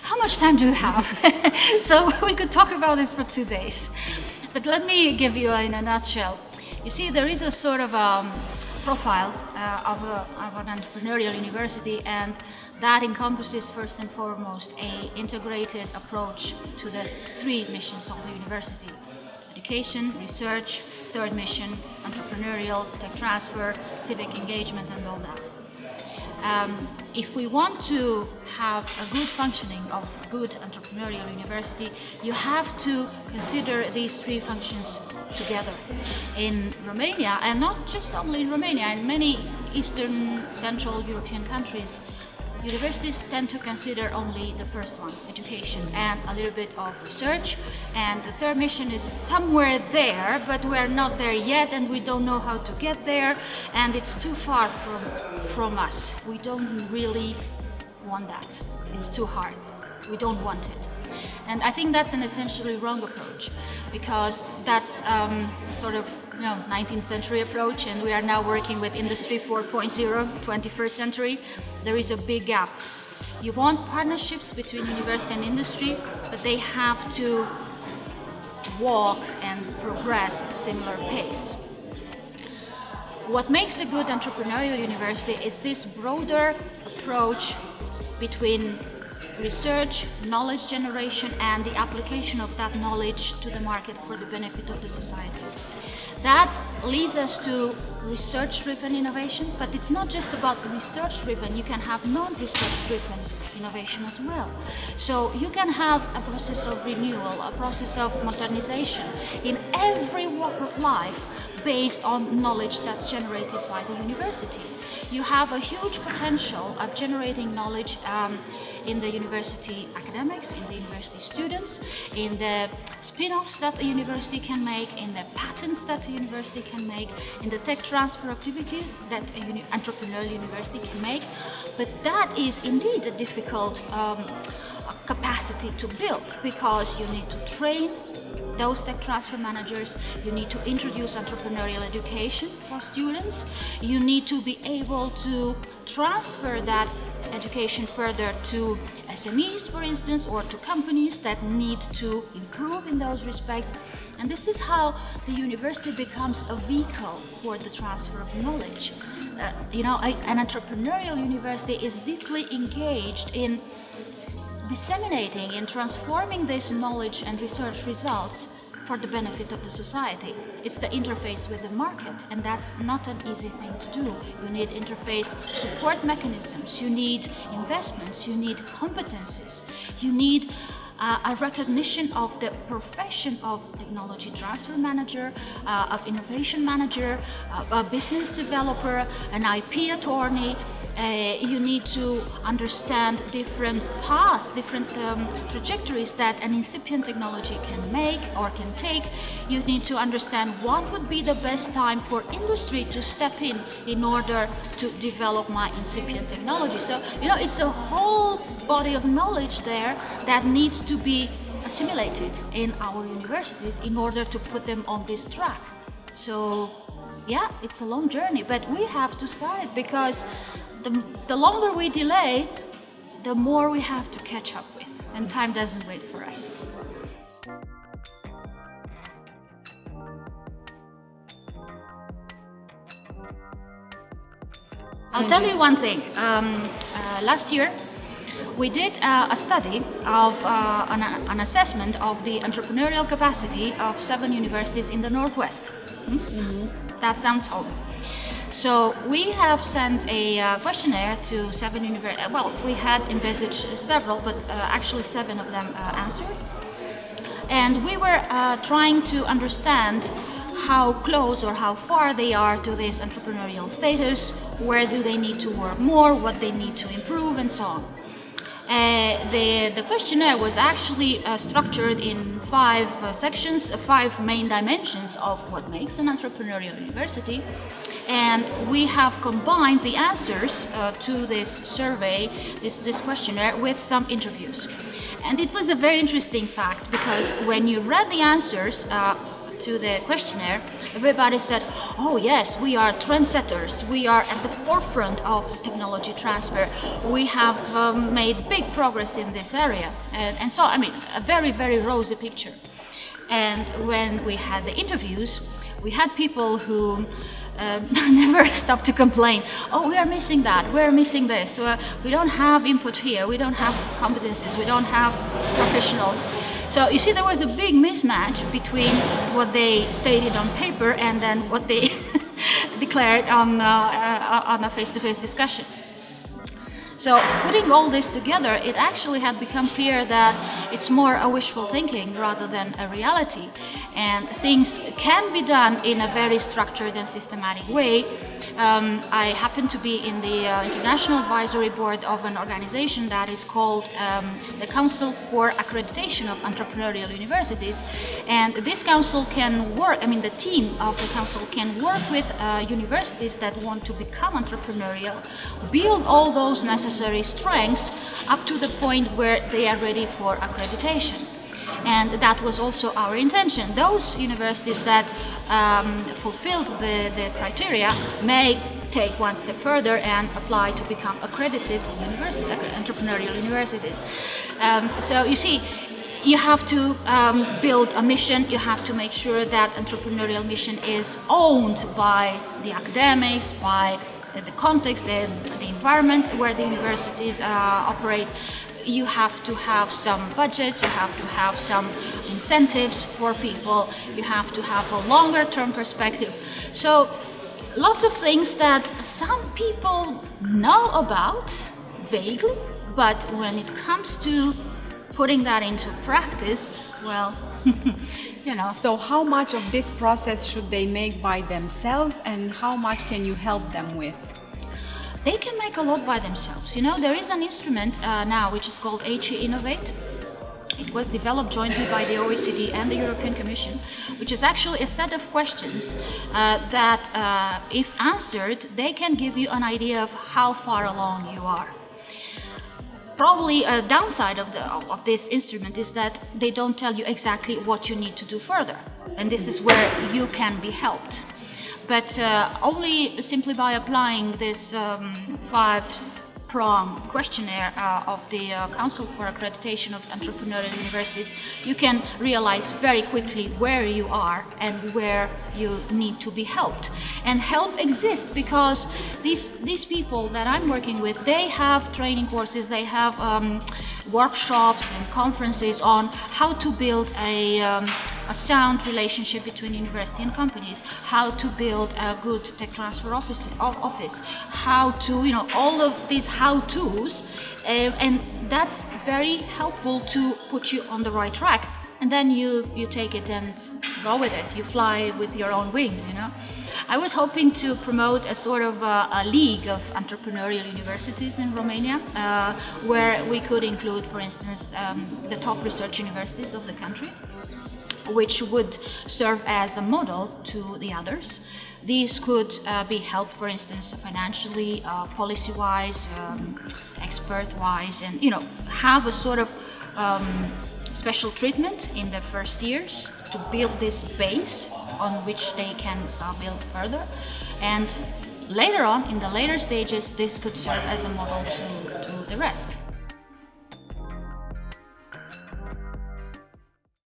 how much time do you have? So we could talk about this for 2 days. But let me give you in a nutshell. You see, there is a sort of profile of an entrepreneurial university, and that encompasses first and foremost an integrated approach to the 3 missions of the university: education, research, third mission, entrepreneurial, tech transfer, civic engagement, and all that. If we want to have a good functioning of a good entrepreneurial university, you have to consider these 3 functions together. In Romania, and not just only in Romania, in many Eastern Central European countries, universities tend to consider only the first one, education, and a little bit of research, and the third mission is somewhere there, but we're not there yet, and we don't know how to get there, and it's too far from us. We don't really want that. It's too hard. We don't want it. And I think that's an essentially wrong approach, because that's sort of 19th century approach, and we are now working with Industry 4.0, 21st century. There is a big gap. You want partnerships between university and industry, but they have to walk and progress at a similar pace. What makes a good entrepreneurial university is this broader approach between research, knowledge generation, and the application of that knowledge to the market for the benefit of the society. That leads us to research-driven innovation, but it's not just about research-driven. You can have non-research-driven innovation as well. So you can have a process of renewal, a process of modernization in every walk of life based on knowledge that's generated by the university. You have a huge potential of generating knowledge in the university academics, in the university students, in the spin-offs that a university can make, in the patents that a university can make, in the tech transfer activity that an entrepreneurial university can make. But that is indeed a difficult capacity to build, because you need to train those tech transfer managers, you need to introduce entrepreneurial education for students, you need to be able to transfer that education further to SMEs, for instance, or to companies that need to improve in those respects. And this is how the university becomes a vehicle for the transfer of knowledge. An entrepreneurial university is deeply engaged in disseminating and transforming this knowledge and research results for the benefit of the society. It's the interface with the market, and that's not an easy thing to do. You need interface support mechanisms, you need investments, you need competencies, you need a recognition of the profession of technology transfer manager, of innovation manager, a business developer, an IP attorney. You need to understand different paths, different trajectories that an incipient technology can make or can take. You need to understand what would be the best time for industry to step in order to develop my incipient technology. So, it's a whole body of knowledge there that needs to be assimilated in our universities in order to put them on this track. So, yeah, it's a long journey, but we have to start, because the longer we delay, the more we have to catch up with, and time doesn't wait for us. I'll tell you one thing. Last year, we did a study of an assessment of the entrepreneurial capacity of 7 universities in the Northwest. Mm-hmm. That sounds home. So we have sent a questionnaire to 7 universities. Well, we had envisaged several, but actually 7 of them answered. And we were trying to understand how close or how far they are to this entrepreneurial status, where do they need to work more, what they need to improve, and so on. The questionnaire was actually structured in 5 sections, 5 main dimensions of what makes an entrepreneurial university. And we have combined the answers to this survey, this questionnaire, with some interviews. And it was a very interesting fact, because when you read the answers, to the questionnaire, everybody said, oh yes, we are trendsetters, we are at the forefront of technology transfer, we have made big progress in this area. And so, I mean, a very, very rosy picture. And when we had the interviews, we had people who never stopped to complain. Oh, we are missing that, we're missing this, we don't have input here, we don't have competencies, we don't have professionals. So you see, there was a big mismatch between what they stated on paper and then what they declared on a face-to-face discussion. So putting all this together, it actually had become clear that it's more a wishful thinking rather than a reality. And things can be done in a very structured and systematic way. I happen to be in the international advisory board of an organization that is called the Council for Accreditation of Entrepreneurial Universities. And this council can work, I mean the team of the council can work with universities that want to become entrepreneurial, build all those necessary strengths up to the point where they are ready for accreditation. And that was also our intention. Those universities that fulfilled the criteria may take one step further and apply to become accredited entrepreneurial universities. So you see, you have to build a mission, you have to make sure that entrepreneurial mission is owned by the academics, by the context, the environment where the universities operate. You have to have some budgets, you have to have some incentives for people, you have to have a longer term perspective. So lots of things that some people know about vaguely, but when it comes to putting that into practice, well, you know. So how much of this process should they make by themselves and how much can you help them with? They can make a lot by themselves. You know, there is an instrument now which is called HE Innovate. It was developed jointly by the OECD and the European Commission, which is actually a set of questions that, if answered, they can give you an idea of how far along you are. Probably a downside of this instrument is that they don't tell you exactly what you need to do further, and this is where you can be helped. But only simply by applying this 5-prong questionnaire of the Council for Accreditation of Entrepreneurial Universities, you can realize very quickly where you are and where you need to be helped. And help exists because these people that I'm working with, they have training courses, they have workshops and conferences on how to build a sound relationship between university and companies, how to build a good tech transfer office, how to, you know, all of these how-tos, and that's very helpful to put you on the right track. And then you take it and go with it. You fly with your own wings, you know. I was hoping to promote a sort of a league of entrepreneurial universities in Romania, where we could include, for instance, the top research universities of the country, which would serve as a model to the others. These could be helped, for instance, financially, policy-wise, expert-wise, and, you know, have a sort of special treatment in the first years to build this base on which they can build further. And later on, in the later stages, this could serve as a model to the rest.